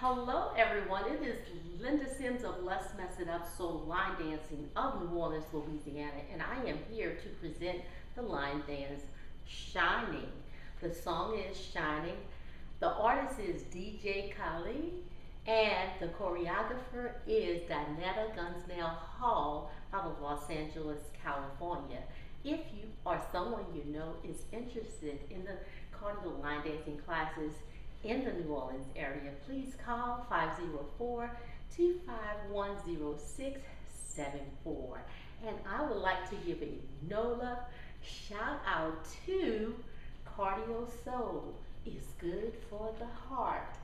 Hello everyone, it is Linda Sims of Let's Mess It Up Soul Line Dancing of New Orleans, Louisiana, and I am here to present the line dance Shining. The song is Shining. The artist is DJ Khaled and the choreographer is Donetta Hall out of Los Angeles, California. If you or someone you know is interested in the cardio line dancing classes in the New Orleans area, please call 504-251-0674. And I would like to give a NOLA shout out to Cardio Soul. It's good for the heart.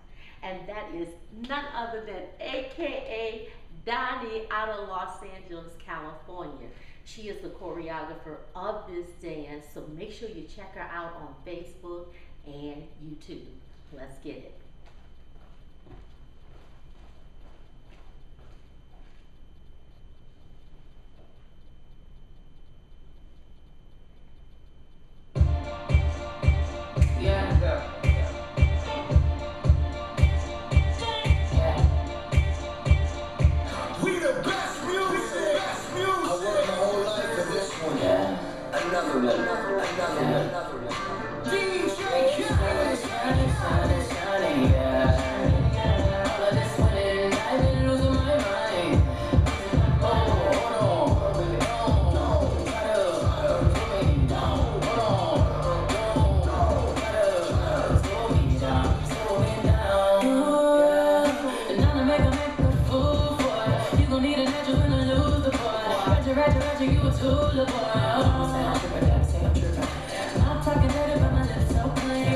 And that is none other than AKA Donnie out of Los Angeles, California. She is the choreographer of this dance, so make sure you check her out on Facebook and YouTube. Let's get it. Another one. DJ Khaled. Shining, yeah. All of this winning, I've been losing my mind. Oh, no, try to slow me down. Slow me down. And now to make a fool for it. You gon' need a natural and a lose the boy. Roger, you a tool, the boy. I'm talking dirty, but my lips so clean.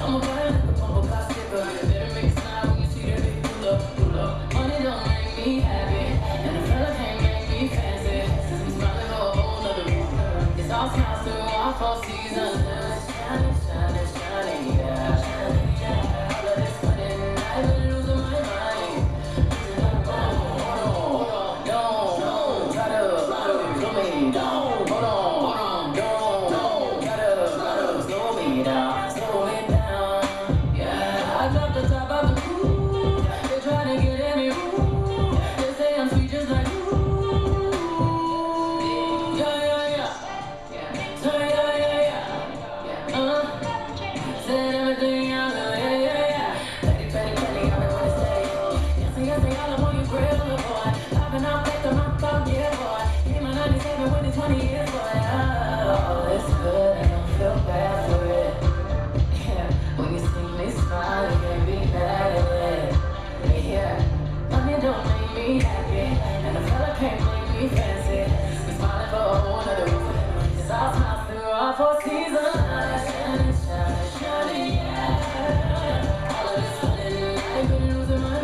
I'm a boy like a bumble car skipper. Better make a smile when you see that baby pull up. Money don't make me happy, and a fella can't make me fancy. I'm smiling for a whole nother room. It's all smiles through all 4 seasons. Shining, yeah. All of this money, I've been losing my mind. No, try to slow me down. Hold on. Slow it down, yeah. I dropped the top of the roof. They try to get at me, ooh. They say I'm sweet just like ooh. Yeah. Said everything I know, yeah. Petty, I'm gonna stay. Yes, all up on your grill, boy. Popping out back to my phone, yeah, boy. Came in 97 when it's 20 years, boy. Oh, it's good, I don't feel bad for it. When you see me smile, you can't be mad at it. Yeah, money don't make me happy, and a fella can't make me fancy. We smiling for a whole nother reason. It's all smiles through all 4 seasons. Shining, yeah. All of this money, I've been losing my mind.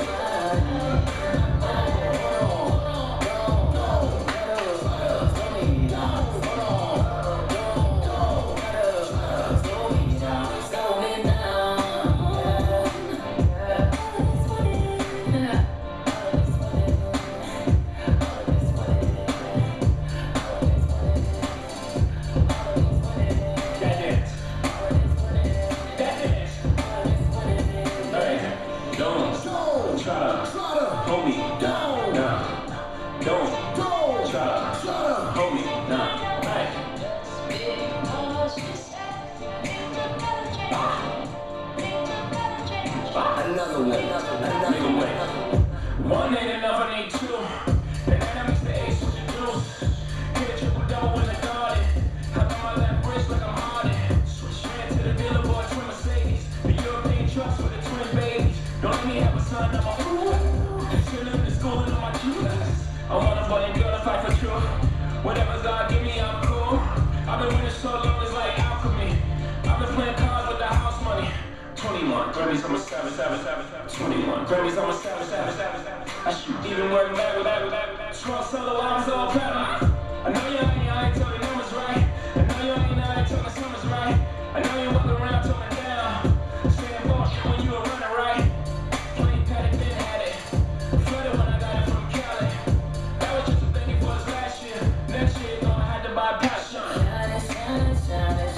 One ain't enough, I need 2. And then I mix the ace with the juice. Hit a triple double in the garden. Hop on my left wrist like I'm Harden. Ran to the dealer, bought twin Mercedes. The European trucks with the twin babies. Don't let me have a son, I'm a fool. Chillin' in the school and on my Tues. I want a buddy girl to fight for truth. Whatever God give me, I'm cool. I've been winning so long, it's like alchemy. I've been playing cards with the house money. 21 Grammys, I'm a savage. 21 Grammys, I'm a savage. I shoot even work back with strong solo, I'm so proud. I know you ain't talking numbers right. I know you ain't talking summers right. I know you walk around talking down. Saying bullshit when you were running right. Plain Patty been had it. Flooded when I got it from Cali. That was just a thing for us last year. Next year, gonna have to buy passion.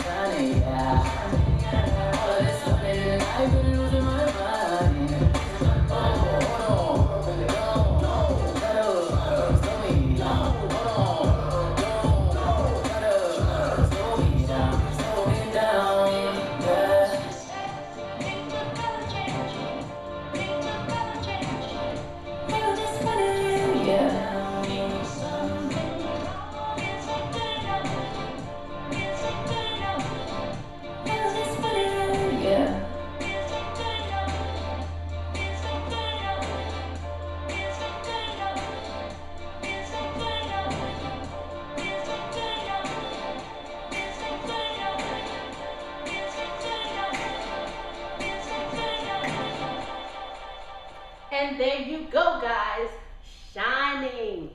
Shining, yeah. All of this money, I've been losing my mind. Oh. And there you go, guys, shining.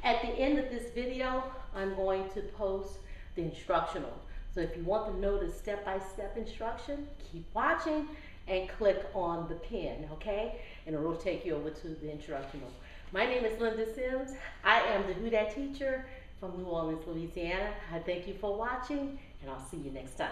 At the end of this video, I'm going to post the instructional. So if you want to know the step-by-step instruction, keep watching and click on the pin, okay? And it will take you over to the instructional. My name is Linda Sims. I am the Who Dat teacher from New Orleans, Louisiana. I thank you for watching, and I'll see you next time.